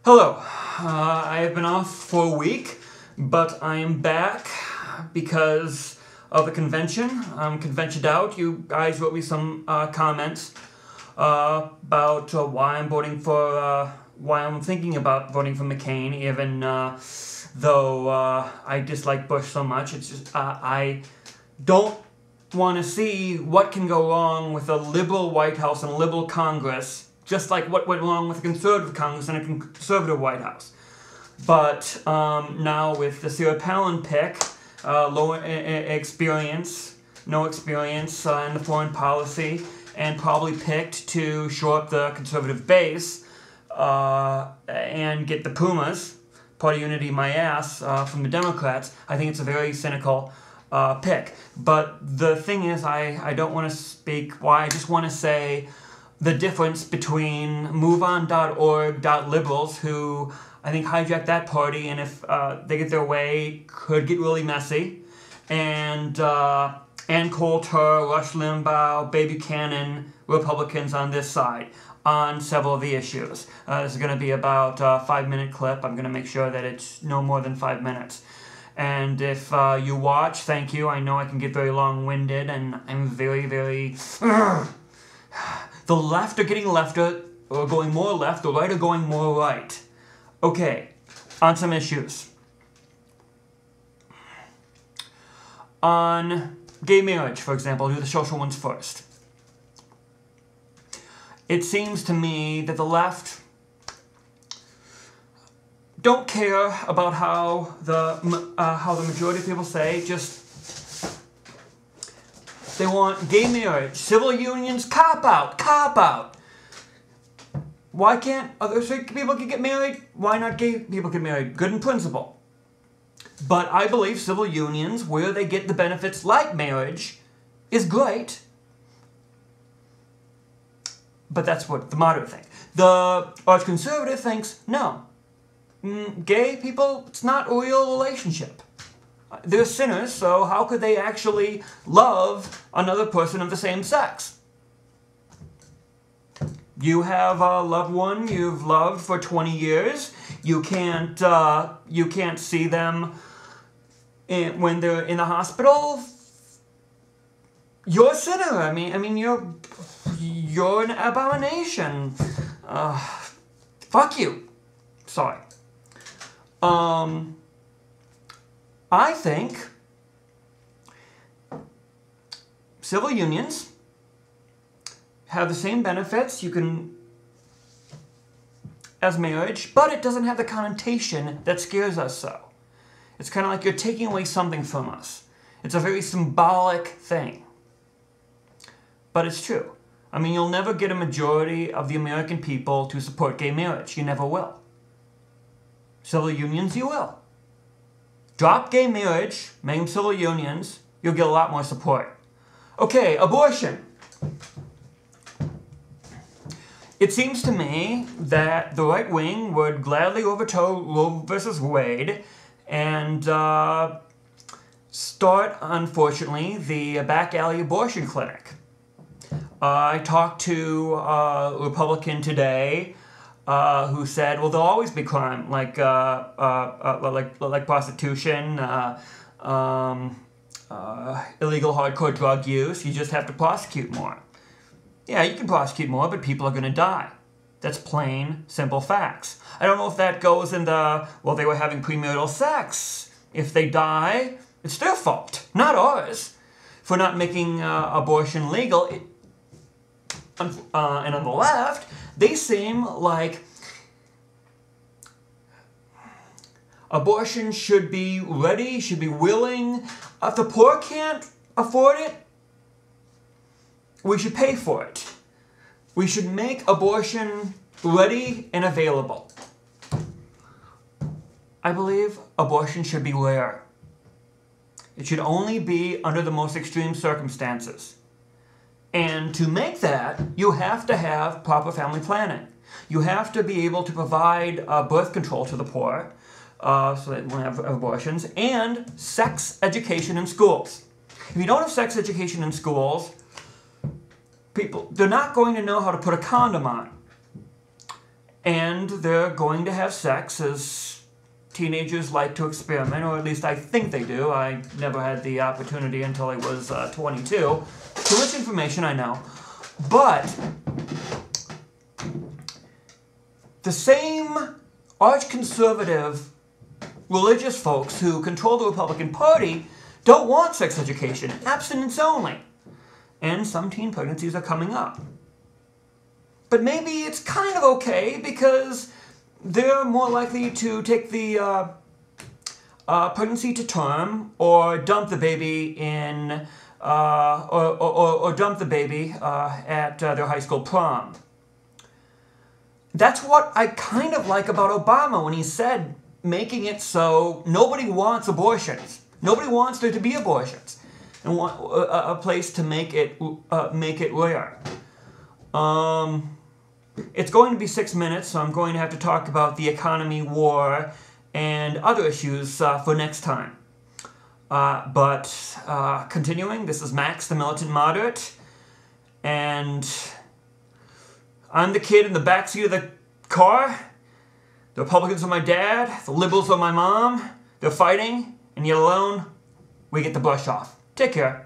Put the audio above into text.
Hello. I have been off for a week, but I am back because of the convention. I'm conventioned out. You guys wrote me some comments about why I'm voting for, why I'm thinking about voting for McCain, even though I dislike Bush so much. It's just, I don't want to see what can go wrong with a liberal White House and a liberal Congress, just like what went wrong with a conservative Congress and a conservative White House. But now with the Sarah Palin pick, low experience, no experience in the foreign policy, and probably picked to shore up the conservative base and get the Pumas, party unity my ass, from the Democrats, I think it's a very cynical pick. But the thing is, I don't want to speak why. I just want to say the difference between MoveOn.org.liberals, who I think hijacked that party, and if they get their way, could get really messy, and Ann Coulter, Rush Limbaugh, Baby Buchanan, Republicans on this side, on several of the issues. This is going to be about a 5-minute clip. I'm going to make sure that it's no more than 5 minutes. And if you watch, thank you. I know I can get very long-winded, and I'm very... The left are getting lefter, or going more left, the right are going more right. Okay, on some issues. On gay marriage, for example, I'll do the social ones first. It seems to me that the left don't care about how the majority of people say. Just they want gay marriage, civil unions, cop out. Why can't other straight people get married? Why not gay people get married? Good in principle. But I believe civil unions, where they get the benefits like marriage, is great. But that's what the moderate think. The arch conservative thinks, no. Gay people, it's not a real relationship. They're sinners, so how could they actually love another person of the same sex? You have a loved one you've loved for 20 years. You can't see them when they're in the hospital. You're a sinner. I mean, you're an abomination. Fuck you. Sorry. I think civil unions have the same benefits as marriage, but it doesn't have the connotation that scares us so. It's kind of like you're taking away something from us. It's a very symbolic thing. But it's true. I mean, you'll never get a majority of the American people to support gay marriage. You never will. Civil unions, you will. Drop gay marriage, make them civil unions, you'll get a lot more support. Okay, abortion. It seems to me that the right wing would gladly overturn Roe versus Wade and start, unfortunately, the back alley abortion clinic. I talked to a Republican today who said, well, there'll always be crime, like prostitution, illegal hardcore drug use. You just have to prosecute more. Yeah, you can prosecute more, but people are going to die. That's plain, simple facts. I don't know if that goes in the, well, they were having premarital sex. If they die, it's their fault, not ours, for not making abortion legal. And on the left, they seem like abortion should be ready, should be willing. If the poor can't afford it, we should pay for it. We should make abortion ready and available. I believe abortion should be rare. It should only be under the most extreme circumstances. And to make that, you have to have proper family planning. You have to be able to provide birth control to the poor, so they won't have abortions, and sex education in schools. If you don't have sex education in schools, they're not going to know how to put a condom on. and they're going to have sex, as teenagers like to experiment, or at least I think they do. I never had the opportunity until I was 22. Too much information, I know. But the same arch-conservative religious folks who control the Republican Party don't want sex education, abstinence only. And some teen pregnancies are coming up. But maybe it's kind of okay because they're more likely to take the pregnancy to term, or dump the baby in, or dump the baby at their high school prom. That's what I kind of like about Obama when he said making it so nobody wants abortions. Nobody wants there to be abortions, and want a place to make it rare. It's going to be 6 minutes, so I'm going to have to talk about the economy, war, and other issues for next time. But continuing, this is Max, the Militant Moderate, and I'm the kid in the backseat of the car. The Republicans are my dad, the Liberals are my mom. They're fighting, and yet alone, we get the brush off. Take care.